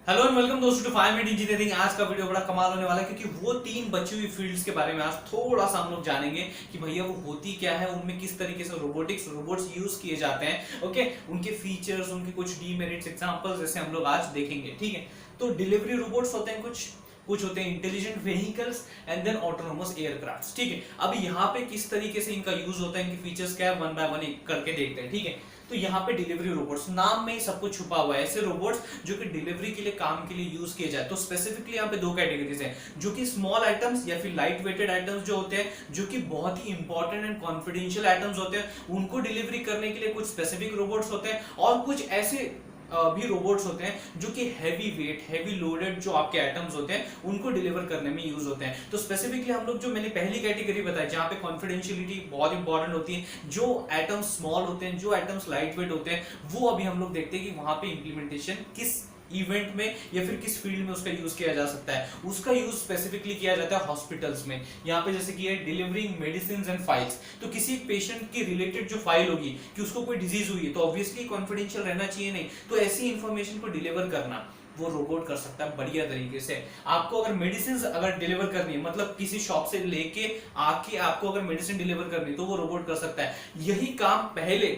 Hello and welcome दोस्तों to 5 minute engineering. आज का वीडियो बड़ा कमाल होने वाला है क्योंकि वो तीन बची हुई फील्ड्स के बारे में आज थोड़ा सा हम लोग जानेंगे कि भैया वो होती क्या है, उनमें किस तरीके से रोबोट्स यूज किए जाते हैं। ओके, उनके फीचर्स, उनके कुछ डीमेरिट्स, एग्जांपल्स जैसे हम लोग आज देखेंगे। ठीक है, तो डिलीवरी रोबोट्स होते हैं कुछ कुछ होते हैं intelligent vehicles and then autonomous aircraft. ठीक है, अब यहाँ पे किस तरीके से इनका यूज होता है, इनके फीचर्स क्या है, वन बाय वन करके देखते हैं। ठीक है, तो यहाँ पे डिलीवरी रोबोट्स, नाम में ही सब कुछ छुपा हुआ है। ऐसे रोबोट्स जो कि डिलीवरी के लिए, काम के लिए यूज किए जाए। तो स्पेसिफिकली यहाँ पे दो कैटेगरीज हैं, जो कि स्मॉल आइटम्स या फिर लाइट वेटेड आइटम्स जो होते हैं, जो कि बहुत ही इंपॉर्टेंट एंड कॉन्फिडेंशियल आइटम्स होते हैं, उनको डिलीवरी करने के लिए कुछ स्पेसिफिक रोबोट्स होते हैं। और कुछ ऐसे भी रोबोट्स होते हैं जो कि हैवी वेट, हैवी लोडेड जो आपके आइटम्स होते हैं, उनको डिलीवर करने में यूज होते हैं। तो स्पेसिफिकली हम लोग, जो मैंने पहली कैटेगरी बताई जहां पे कॉन्फिडेंशियलिटी बहुत इंपॉर्टेंट होती है, जो आइटम्स स्मॉल होते हैं, जो आइटम्स लाइट वेट होते हैं, वो अभी हम लोग देखते हैं कि वहां पे इंप्लीमेंटेशन किस इवेंट में या फिर किस फील्ड में उसका यूज किया जा सकता है। उसका यूज स्पेसिफिकली किया जाता है हॉस्पिटल्स में। यहाँ पे जैसे कि है डिलीवरिंग मेडिसिन एंड फाइल्स। तो किसी पेशेंट की रिलेटेड जो फाइल होगी कि उसको कोई डिजीज हुई है, तो ऑब्वियसली कॉन्फिडेंशियल रहना चाहिए नहीं, तो ऐसी इंफॉर्मेशन को डिलीवर करना वो रोबोट कर सकता है बढ़िया तरीके से। आपको अगर मेडिसिन अगर डिलीवर करनी है, मतलब किसी शॉप से लेके आके आपको अगर मेडिसिन डिलीवर करनी है, तो वो रोबोट कर सकता है। यही काम पहले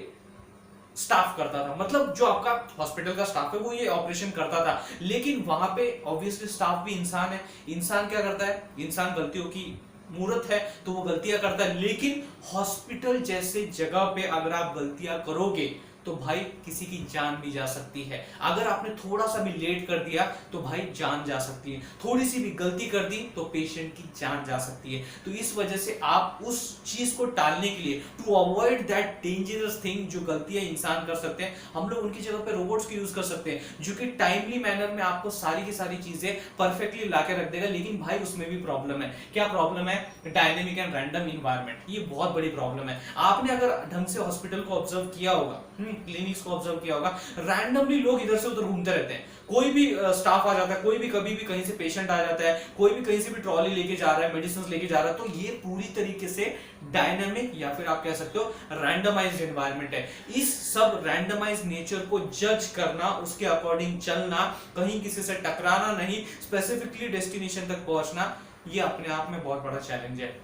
स्टाफ करता था, मतलब जो आपका हॉस्पिटल का स्टाफ है वो ये ऑपरेशन करता था। लेकिन वहां पे ऑब्वियसली स्टाफ भी इंसान है। इंसान क्या करता है, इंसान गलतियों की मूर्त है, तो वो गलतियां करता है। लेकिन हॉस्पिटल जैसे जगह पे अगर आप गलतियां करोगे तो भाई किसी की जान भी जा सकती है। अगर आपने थोड़ा सा भी लेट कर दिया तो भाई जान जा सकती है। थोड़ी सी भी गलती कर दी तो पेशेंट की जान जा सकती है। तो इस वजह से आप उस चीज को टालने के लिए, to avoid that dangerous thing, जो गलतियां इंसान कर सकते हैं, हम लोग उनकी जगह पे रोबोट्स को यूज कर सकते हैं, जो कि टाइमली मैनर में आपको सारी की सारी चीजें परफेक्टली लाके रख देगा। लेकिन भाई उसमें भी प्रॉब्लम है। क्या प्रॉब्लम है? Dynamic and random environment. ये बहुत बड़ी प्रॉब्लम है। आपने अगर ढंग से हॉस्पिटल को ऑब्जर्व किया होगा, क्लिनिक्स को ऑब्जर्व किया होगा, रैंडमली लोग इधर से उधर घूमते रहते हैं। कोई भी स्टाफ आ जाता है, कोई भी कभी भी कहीं से पेशेंट आ जाता है, कोई भी कहीं से भी ट्रॉली लेके जा रहा है, मेडिसिन लेके जा रहा है। तो ये पूरी तरीके से डायनामिक या फिर आप कह सकते हो रैंडमाइज्ड एनवायरनमेंट है। इस सब रैंडमाइज्ड नेचर को जज करना, उसके अकॉर्डिंग चलना, कहीं किसी से टकराना नहीं, स्पेसिफिकली डेस्टिनेशन तक पहुंचना, ये अपने आप में बहुत बड़ा चैलेंज है,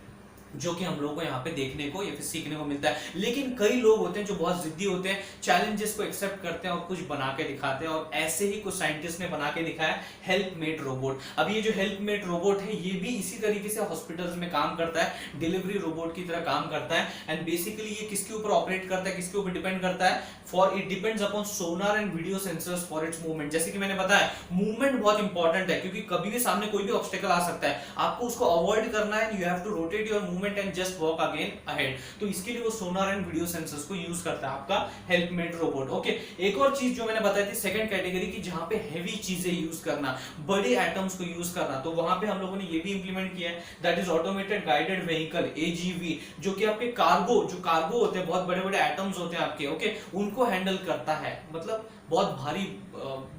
जो कि हम लोगों को यहाँ पे देखने को या फिर सीखने को मिलता है। लेकिन कई लोग होते हैं जो बहुत जिद्दी होते हैं, चैलेंजेस को एक्सेप्ट करते हैं और कुछ बना के दिखाते हैं। और ऐसे ही कुछ साइंटिस्ट ने बना के दिखाया हेल्पमेट रोबोट। अब ये जो हेल्पमेट रोबोट है, ये भी इसी तरीके से हॉस्पिटल्स में काम करता है, डिलीवरी रोबोट की तरह काम करता है। एंड बेसिकली ये किसके ऊपर ऑपरेट करता है, किसके ऊपर डिपेंड करता है? For it depends upon Sonar and video sensors for its movement. जैसे कि मैंने बताया, मूवमेंट बहुत इंपॉर्टेंट है, क्योंकि कभी भी सामने कोई भी ऑब्स्टेकल आ सकता है, आपको उसको अवॉइड करना है। You have to rotate your movement and just walk again ahead. तो इसके लिए वो सोनार एंड वीडियो सेंसर्स को यूज करता है आपका हेल्पमेट रोबोट। ओके, एक और चीज जो मैंने बताई थी सेकंड कैटेगरी की, जहां पे हेवी चीजें यूज करना, बड़े आइटम्स को यूज करना, तो वहां पे हम लोगों ने ये भी इंप्लीमेंट किया है, that is automated guided vehicle, AGV, जो कि आपके कार्गो होते हैं, बहुत बड़े बड़े आइटम्स होते हैं आपके, ओके, उनको हैंडल करता है। मतलब बहुत भारी,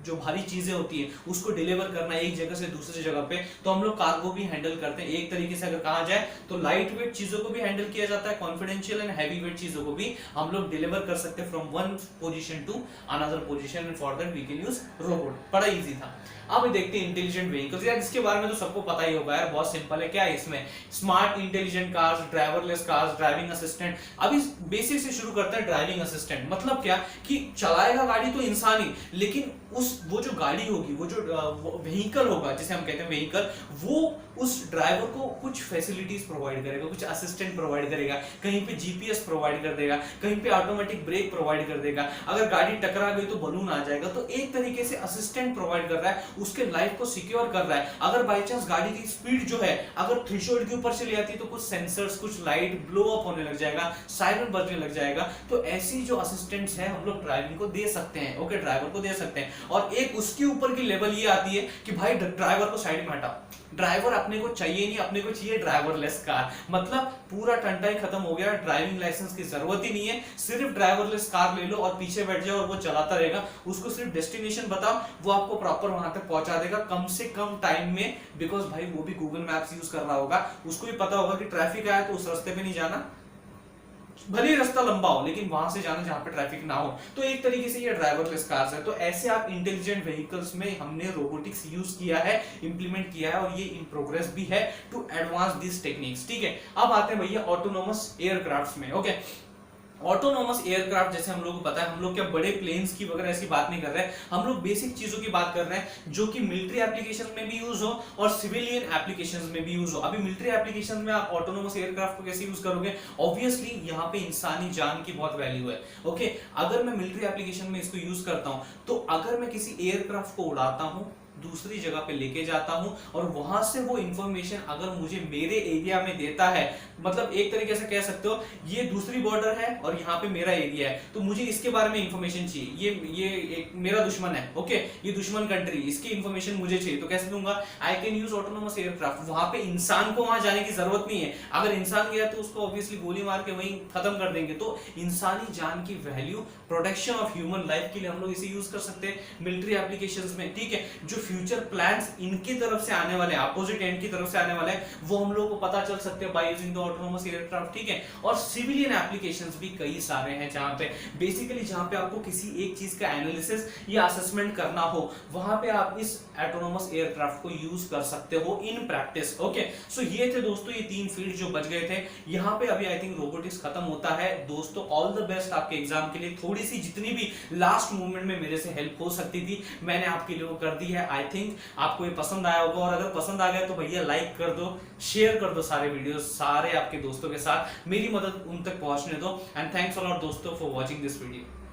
जो भारी चीजें होती है उसको डिलीवर करना एक जगह से दूसरी जगह पे, तो हम लोग कार्गो भी हैंडल करते हैं। एक तरीके से अगर कहा जाए तो लाइट वेट चीजों को भी हैंडल किया जाता है, कॉन्फिडेंशियल एंड हैवी वेट चीजों को भी हम लोग डिलीवर कर सकते हैं from one position to another position, and for that we can use robot. बड़ा इजी था। अब देखते हैं इंटेलिजेंट व्हीकल्स। यार इसके बारे में तो सबको पता ही होगा यार, बहुत सिंपल है। क्या है इसमें? Smart intelligent cars, driverless cars, driving assistant. अभी बेसिक से शुरू करते हैं। ड्राइविंग असिस्टेंट मतलब क्या कि चलाएगा गाड़ी तो इंसान ही, लेकिन वो जो गाड़ी होगी, वो जो व्हीकल होगा, जिसे हम कहते हैं व्हीकल, वो उस ड्राइवर को कुछ फैसिलिटीज प्रोवाइड करेगा, कुछ असिस्टेंट प्रोवाइड करेगा, कहीं पे जीपीएस प्रोवाइड कर देगा, कहीं पे ऑटोमेटिक ब्रेक प्रोवाइड कर देगा, अगर गाड़ी टकरा गई तो बलून आ जाएगा। तो एक तरीके से असिस्टेंट प्रोवाइड कर रहा है, उसके लाइफ को सिक्योर कर रहा है। अगर बाई चांस गाड़ी की स्पीड जो है अगर थ्रेशोल्ड के ऊपर चली जाती है, तो कुछ सेंसर्स, कुछ लाइट ब्लो अप होने लग जाएगा, सायरन बजने लग जाएगा। तो ऐसी जो असिस्टेंट्स हैं हम लोग ड्राइविंग को दे सकते हैं, ओके, ड्राइवर को दे सकते हैं। और एक उसके ऊपर की लेवल ये आती है कि भाई ड्राइवर को साइड में हटाओ, ड्राइवर अपने को चाहिए नहीं, अपने को चाहिए ड्राइवरलेस कार। मतलब पूरा टंटा ही खत्म हो गया, ड्राइविंग लाइसेंस की जरूरत ही नहीं है, सिर्फ ड्राइवरलेस कार ले लो और पीछे बैठ जाओ और वो चलाता रहेगा। उसको सिर्फ डेस्टिनेशन बताओ, वो आपको प्रॉपर वहां तक पहुंचा देगा कम से कम टाइम में। बिकॉज भाई वो भी गूगल मैप्स यूज कर रहा होगा, उसको भी पता होगा कि ट्रैफिक आया तो उस रास्ते पे नहीं जाना, भले ही रास्ता लंबा हो लेकिन वहां से जाना जहां पे ट्रैफिक ना हो। तो एक तरीके से ये ड्राइवरलेस कार्स है। तो ऐसे आप इंटेलिजेंट व्हीकल्स में हमने रोबोटिक्स यूज किया है, इंप्लीमेंट किया है, और ये इन प्रोग्रेस भी है टू एडवांस दिस टेक्निक्स। ठीक है, अब आते हैं भैया ऑटोनोमस एयरक्राफ्ट में। ओके, ऑटोनोमस एयरक्राफ्ट जैसे हम लोग को पता है, हम लोग क्या बड़े प्लेन्स की वगैरह ऐसी बात नहीं कर रहे हैं, हम लोग बेसिक चीजों की बात कर रहे हैं जो कि मिलिट्री एप्लीकेशन में भी यूज हो और सिविलियन एप्लीकेशन में भी यूज हो। अभी मिलिट्री एप्लीकेशन में आप ऑटोनोमस एयरक्राफ्ट को कैसे यूज करोगे? ऑब्वियसली यहाँ पे इंसानी जान की बहुत वैल्यू है। ओके, अगर मैं मिलिट्री एप्लीकेशन में इसको यूज करता हूं तो अगर मैं किसी एयरक्राफ्ट को उड़ाता हूं, दूसरी जगह पे लेके जाता हूं और वहां से वो इंफॉर्मेशन अगर मुझे मेरे एरिया में देता है, मतलब एक तरीके से कह सकते हो ये दूसरी बॉर्डर है और यहाँ पे मेरा एरिया है, तो मुझे इसके बारे में इंफॉर्मेशन चाहिए, ये एक मेरा दुश्मन है, ओके, ये दुश्मन कंट्री, इसकी इंफॉर्मेशन मुझे चाहिए, तो कैसे दूंगा? I can use autonomous aircraft. वहां पे इंसान को वहां जाने की जरूरत नहीं है, अगर इंसान गया तो उसको ऑब्वियसली गोली मार के वहीं खत्म कर देंगे। तो इंसानी जान की value, protection of human life के लिए हम लोग इसे यूज कर सकते हैं मिलिट्री एप्लीकेशंस में। ठीक है, जो फ्यूचर प्लान्स इनकी तरफ से आने वाले, अपोजिट एंड की तरफ से आने वाले हैं, वो हम लोग को पता चल सकते हैं by using the autonomous aircraft. ठीक है, और सिविलियन एप्लीकेशंस भी कई सारे हैं जहां पे बेसिकली जहां पे आपको किसी एक चीज का एनालिसिस या असेसमेंट करना हो, वहां पे आप इस ऑटोनोमस एयरक्राफ्ट को यूज कर सकते हो इन प्रैक्टिस। ओके, सो ये थे दोस्तों ये तीन फील्ड जो बच गए थे। यहां पे अभी आई थिंक रोबोटिक्स खत्म होता है दोस्तों। ऑल द बेस्ट आपके एग्जाम के लिए। थोड़ी सी जितनी भी लास्ट मोमेंट में मेरे से हेल्प हो सकती थी मैंने आपके लिए वो कर दी है। आई थिंक आपको ये पसंद आया होगा, और अगर पसंद आ गया तो भैया लाइक कर दो, शेयर कर दो सारे वीडियो सारे आपके दोस्तों के साथ, मेरी मदद उन तक पहुंचने दो। एंड थैंक्स अ लॉट दोस्तों फॉर वॉचिंग दिस वीडियो।